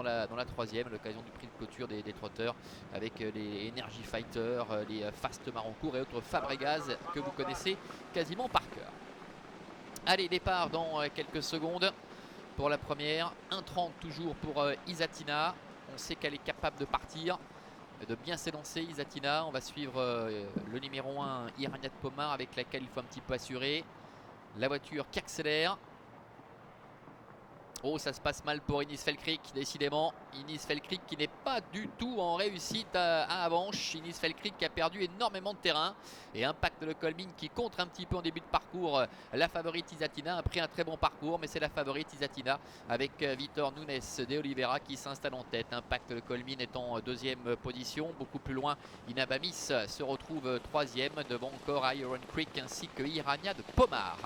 dans la troisième, à l'occasion du prix de clôture des trotteurs, avec les Energy Fighter, les Fast Maroncourt et autres Fabregas que vous connaissez quasiment par cœur. Allez, départ dans quelques secondes pour la première. 1,30 toujours pour Isatina. On sait qu'elle est capable de partir, de bien s'élancer Isatina. On va suivre le numéro 1 Irania de Pomar, avec laquelle il faut un petit peu assurer. La voiture qui accélère. Oh, ça se passe mal pour Inis Felkrik, décidément. Inis Felkrik qui n'est pas du tout en réussite à Avanches. Inis Felkrik qui a perdu énormément de terrain. Et Impact Le Colmin qui contre un petit peu en début de parcours la favorite Isatina. A pris un très bon parcours, mais c'est la favorite Isatina avec Vitor Nunes de Oliveira qui s'installe en tête. Impact Le Colmin est en deuxième position. Beaucoup plus loin, Inabamis se retrouve troisième. Devant encore Iron Creek ainsi que Irania de Pomar.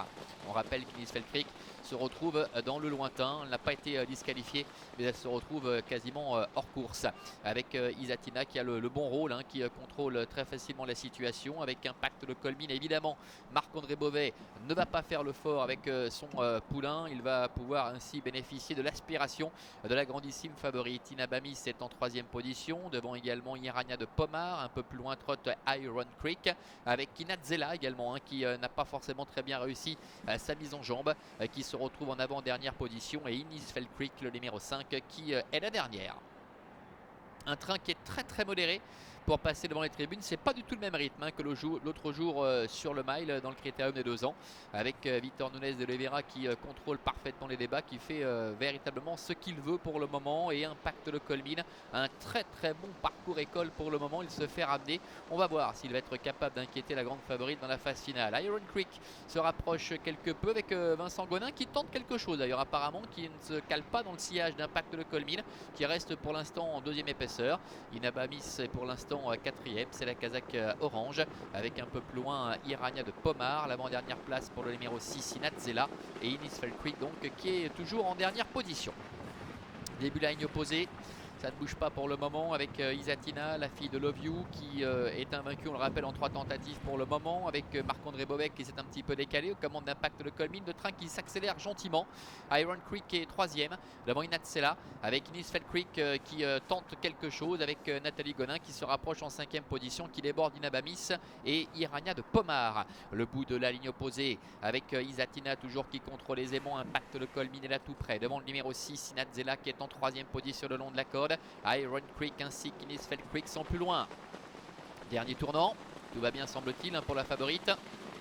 On rappelle qu'Inis Felkrik se retrouve dans le lointain. Elle n'a pas été disqualifiée, mais elle se retrouve quasiment hors course. Avec Isatina qui a le bon rôle, qui contrôle très facilement la situation. Avec Impact Le Colmin, évidemment, Marc-André Beauvais ne va pas faire le fort avec son poulain. Il va pouvoir ainsi bénéficier de l'aspiration de la grandissime favorite. Inabamis est en troisième position. Devant également Irania de Pomar. Un peu plus loin, trotte Iron Creek. Avec Inatzela également, qui n'a pas forcément très bien réussi sa mise en jambe, qui se retrouve en avant-dernière position, et Inis Felkrik, le numéro 5, qui est la dernière. Un train qui est très très modéré pour passer devant les tribunes. C'est pas du tout le même rythme que l'autre jour sur le mile dans le Critérium des 2 ans, avec Vitor Nunes de Oliveira qui contrôle parfaitement les débats, qui fait véritablement ce qu'il veut pour le moment. Et Impact Le Colmin, un très très bon parcours école pour le moment. Il se fait ramener. On va voir s'il va être capable d'inquiéter la grande favorite dans la phase finale. Iron Creek se rapproche quelque peu avec Vincent Gonin qui tente quelque chose d'ailleurs apparemment, qui ne se cale pas dans le sillage d'Impact Le Colmin, qui reste pour l'instant en deuxième épaisseur. Inabamis est pour l'instant quatrième, c'est la casaque orange, avec un peu plus loin Irania de Pomar. L'avant-dernière place pour le numéro 6 Inatzela, et Inis Felkrik donc qui est toujours en dernière position. Début de la ligne opposée. Ça ne bouge pas pour le moment avec Isatina, la fille de Love You, qui est invaincue, on le rappelle, en 3 tentatives pour le moment, avec Marc-André Beauvais qui s'est un petit peu décalé aux commandes d'Impact Le Colmin. Le train qui s'accélère gentiment. Iron Creek est troisième, devant Inatzela, avec Inis Felkrik qui tente quelque chose, avec Nathalie Gonin qui se rapproche en 5e position, qui déborde Inabamis et Irania de Pomar. Le bout de la ligne opposée, avec Isatina toujours qui contrôle aisément. Impact Le Colmin est là tout près, devant le numéro 6 Inatzela qui est en 3e position le long de la corde. Iron Creek ainsi qu'Inis Felkrik sont plus loin. Dernier tournant, tout va bien semble-t-il pour la favorite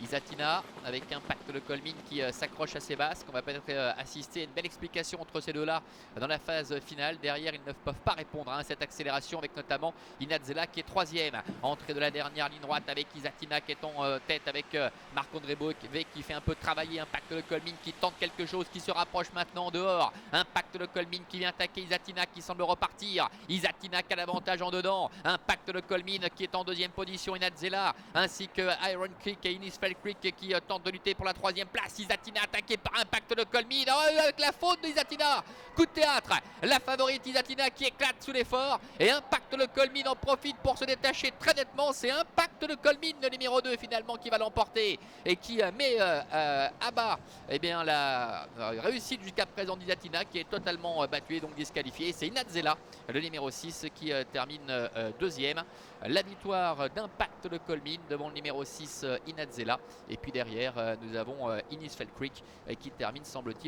Isatina, avec Impact Le Colmin qui s'accroche à ses basques. On va peut-être assister à une belle explication entre ces deux-là dans la phase finale. Derrière, ils ne peuvent pas répondre à cette accélération, avec notamment Inatzela qui est troisième. Entrée de la dernière ligne droite avec Isatina qui est en tête, avec Marc-André Beauvais qui fait un peu travailler Impact Le Colmin, qui tente quelque chose, qui se rapproche maintenant en dehors. Impact Le Colmin qui vient attaquer Isatina qui semble repartir. Isatina qui a l'avantage en dedans. Impact Le Colmin qui est en deuxième position. Inatzela ainsi que Iron Creek et Inis Felkrik qui tente de lutter pour la 3e place. Isatina attaqué par Impact Le Colmin, avec la faute de Isatina. Coup de théâtre, la favorite Isatina qui éclate sous l'effort, et Impact Le Colmin en profite pour se détacher très nettement. C'est Impact Le Colmin, le numéro 2 finalement, qui va l'emporter et qui met à bas la réussite jusqu'à présent d'Isatina, qui est totalement battue et donc disqualifiée. C'est Inatzela, le numéro 6, qui termine deuxième. La victoire d'Impact Le Colmin devant le numéro 6 Inatzela. Et puis derrière, nous avons Inis Felkrik qui termine, semble-t-il,